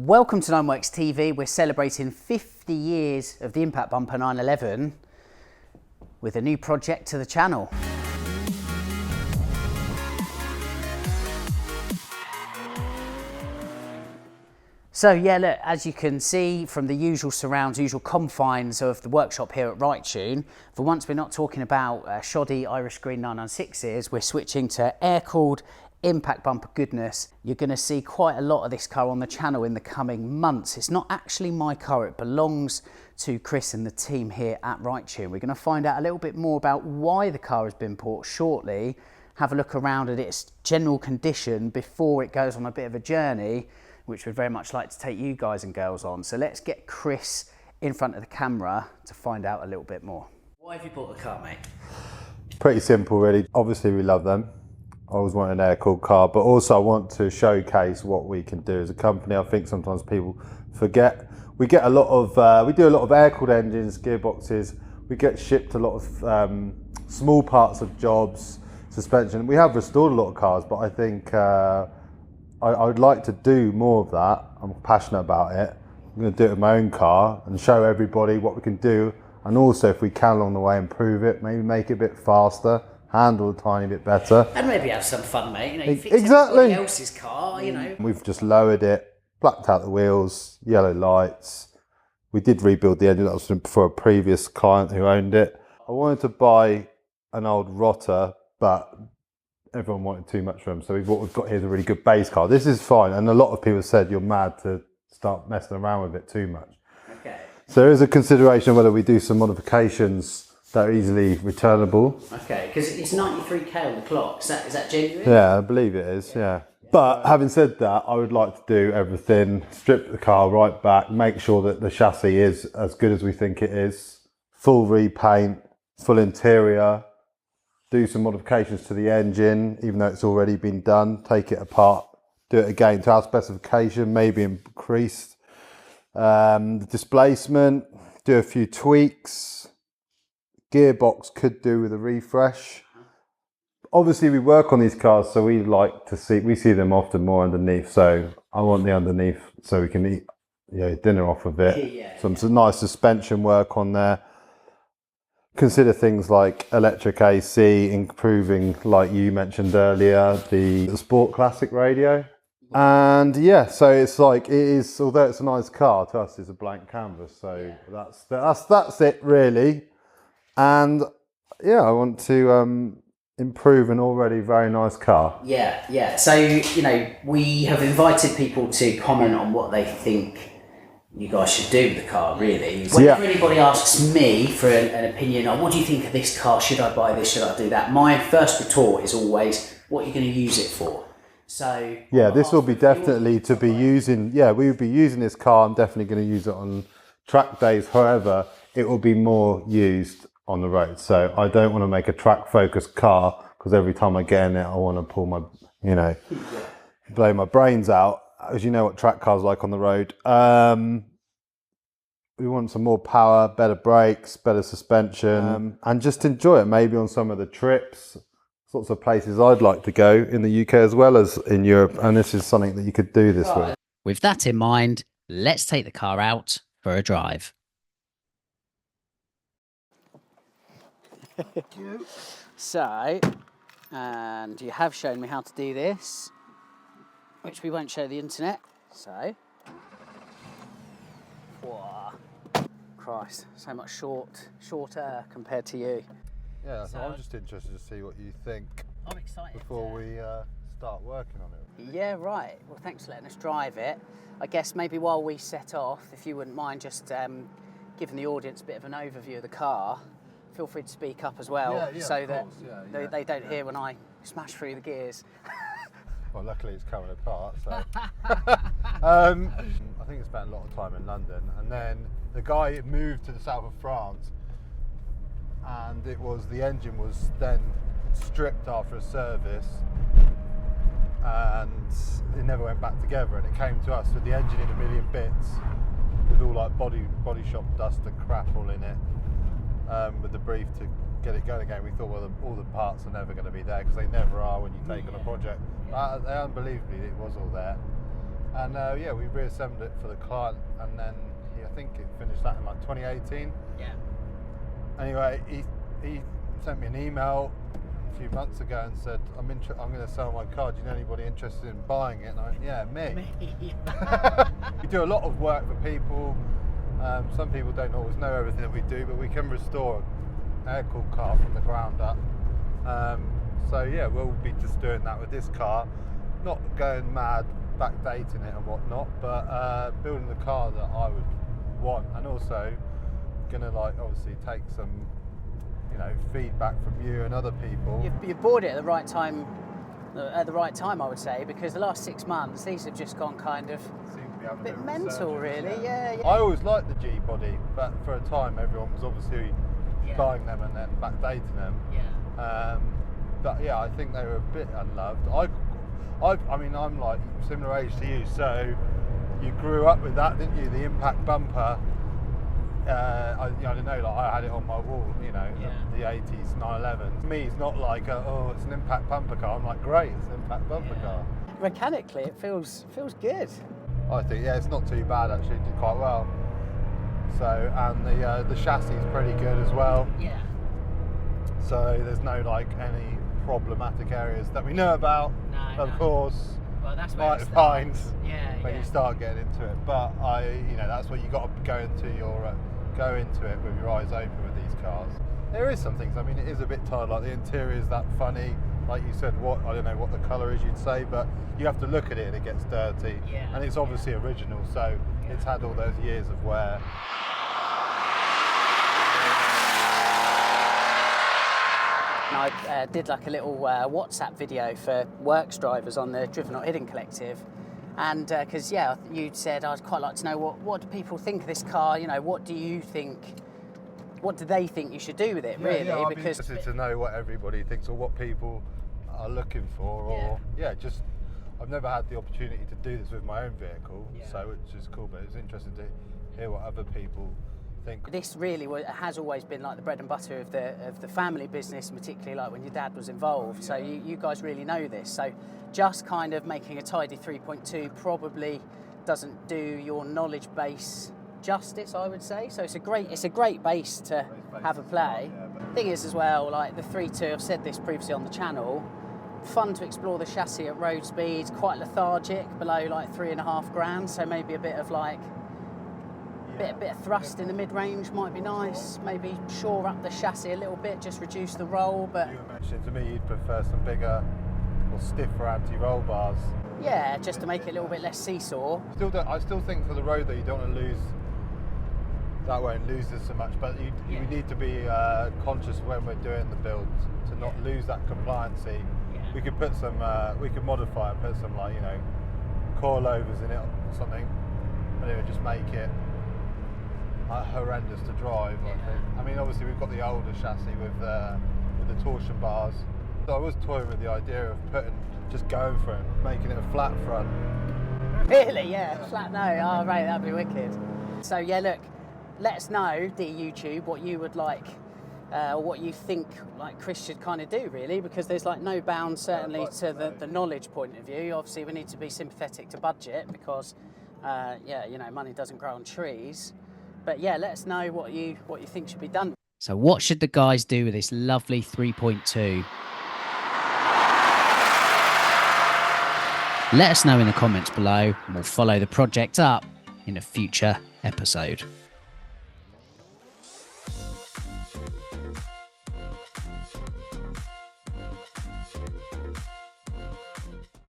Welcome to Nineworks TV. We're celebrating 50 years of the Impact Bumper 911 with a new project to the channel. So yeah, look, as you can see from the usual surrounds, usual confines of the workshop here at Wrightune, for once we're not talking about shoddy Irish Green 996s, we're switching to air-cooled impact bumper goodness. You're going to see quite a lot of this car on the channel in the coming months. It's not actually my car, it belongs to Chris and the team here at Wrightune. We're going to find out a little bit more about why the car has been bought shortly, have a look around at its general condition before it goes on a bit of a journey, which we'd very much like to take you guys and girls on. So let's get Chris in front of the camera to find out a little bit more. Why have you bought the car, mate? Pretty simple, really. Obviously, we love them. I always want an air-cooled car, but also I want to showcase what we can do as a company. I think sometimes people forget. We get a lot of, we do a lot of air-cooled engines, gearboxes. We get shipped a lot of small parts of jobs, suspension. We have restored a lot of cars, but I think I would like to do more of that. I'm passionate about it. I'm going to do it with my own car and show everybody what we can do. And also, if we can along the way, improve it, maybe make it a bit faster, handle a tiny bit better. And maybe have some fun, mate. You know, you fix exactly. Everybody else's car, you know. We've just lowered it, blacked out the wheels, yellow lights. We did rebuild the engine. That was for a previous client who owned it. I wanted to buy an old rotter, but everyone wanted too much for them. So what we've got here is a really good base car. This is fine. And a lot of people said you're mad to start messing around with it too much. Okay. So there is a consideration whether we do some modifications that are easily returnable. Okay, because it's 93k on the clock. Is that genuine? Yeah, I believe it is, yeah. But having said that, I would like to do everything, strip the car right back, make sure that the chassis is as good as we think it is, full repaint, full interior, do some modifications to the engine, even though it's already been done, take it apart, do it again to our specification, maybe increase the displacement, do a few tweaks. Gearbox could do with a refresh. Obviously we work on these cars, so we see them often more underneath, so I want the underneath so we can eat dinner off of it. Some nice suspension work on there. Consider things like electric AC, improving, like you mentioned earlier, the Sport Classic radio. And yeah, so it's like, it is, although it's a nice car, to us it's a blank canvas, so that's it really. And yeah, I want to improve an already very nice car. Yeah. So, you know, we have invited people to comment on what they think you guys should do with the car, really. Whenever anybody asks me for an opinion, what do you think of this car? Should I buy this? Should I do that? My first retort is always, what are you going to use it for? So yeah, this will be definitely to be using, we will be using this car. I'm definitely going to use it on track days. However, it will be more used on the road. So I don't want to make a track focused car, because every time I get in it, I want to pull my, blow my brains out. As you know what track cars are like on the road. We want some more power, better brakes, better suspension, and just enjoy it. Maybe on some of the trips, sorts of places I'd like to go in the UK as well as in Europe. And this is something that you could do this with. With that in mind, let's take the car out for a drive. So, and you have shown me how to do this, which we won't show the internet. So, whoa, Christ, so much shorter compared to you. Yeah, so I'm just interested to see what you think. I'm excited before we start working on it. Yeah, right. Well, thanks for letting us drive it. I guess maybe while we set off, if you wouldn't mind just giving the audience a bit of an overview of the car. Feel free to speak up as well, so that they don't hear when I smash through the gears. Well, luckily it's coming apart, so. I think it's spent a lot of time in London, and then the guy moved to the south of France, and the engine was then stripped after a service, and it never went back together, and it came to us with the engine in a million bits, with all like body shop dust and crap all in it. With the brief to get it going again, we thought, well, all the parts are never going to be there, because they never are when you take on a project. Unbelievably, it was all there. And yeah, we reassembled it for the client, and then I think it finished that in like 2018. Yeah. Anyway, he sent me an email a few months ago and said, I'm going to sell my car. Do you know anybody interested in buying it? And I went, yeah, me. We do a lot of work for people. Some people don't always know everything that we do, but we can restore an air-cooled car from the ground up. So yeah, we'll be just doing that with this car, not going mad backdating it and whatnot, but building the car that I would want, and also gonna like obviously take some, you know, feedback from you and other people. You've bought it at the right time. At the right time, I would say, because the last 6 months, these have just gone kind of a bit mental, really. Yeah. I always liked the G body, but for a time, everyone was obviously buying them and then backdating them. Yeah. But yeah, I think they were a bit unloved. I mean, I'm like similar age to you, so you grew up with that, didn't you? The impact bumper. I don't know, like I had it on my wall, you know, the 80s 911. To me, it's not like, oh, it's an impact bumper car. I'm like, great, it's an impact bumper car. Mechanically, it feels good. I think, yeah, it's not too bad actually. It did quite well. So, and the chassis is pretty good as well. Yeah. So there's no like any problematic areas that we know about. No, of course. Well, that's where might find when yeah. you start getting into it. But that's where you got to go into it with your eyes open with these cars. There is some things. I mean, it is a bit tired. Like the interior is that funny. Like you said, I don't know what the colour is. You'd say, but you have to look at it and it gets dirty. Yeah. And it's obviously original, so it's had all those years of wear. I did like a little WhatsApp video for works drivers on the Driven Not Hidden Collective, and because you said I'd quite like to know what do people think of this car. You know, what do you think? What do they think you should do with it? Really, I'd because be interested to know what everybody thinks or what people are looking for, or just I've never had the opportunity to do this with my own vehicle, so which is cool. But it's interesting to hear what other people think. This really has always been like the bread and butter of the family business, particularly like when your dad was involved. So you guys really know this. So just kind of making a tidy 3.2 probably doesn't do your knowledge base justice, I would say. So it's a great base to have a play. Thing is as well, like the 3.2, I've said this previously on the channel, fun to explore the chassis at road speeds, quite lethargic, below like 3.5 grand. So maybe a bit of like bit of thrust in the mid-range might be nice. Maybe shore up the chassis a little bit, just reduce the roll. But you mentioned to me you'd prefer some bigger or stiffer anti-roll bars. Yeah, just to make it a little bit less seesaw. I still think for the road that you don't want to lose. That won't lose us so much, but you need to be conscious when we're doing the build to not lose that compliancy. Yeah. We could put some, we could modify it, put some like coilovers in it or something, but it would just make it horrendous to drive. I mean, obviously we've got the older chassis with the torsion bars. So I was toying with the idea of just going for it, making it a flat front. Really? Yeah, flat no. Oh, right, that'd be wicked. So yeah, look, let us know, dear YouTube, what you would like, or what you think like Chris should kind of do, really, because there's like no bounds certainly to the knowledge point of view. Obviously, we need to be sympathetic to budget because, money doesn't grow on trees. But yeah, let us know what you think should be done. So what should the guys do with this lovely 3.2? Let us know in the comments below, and we'll follow the project up in a future episode.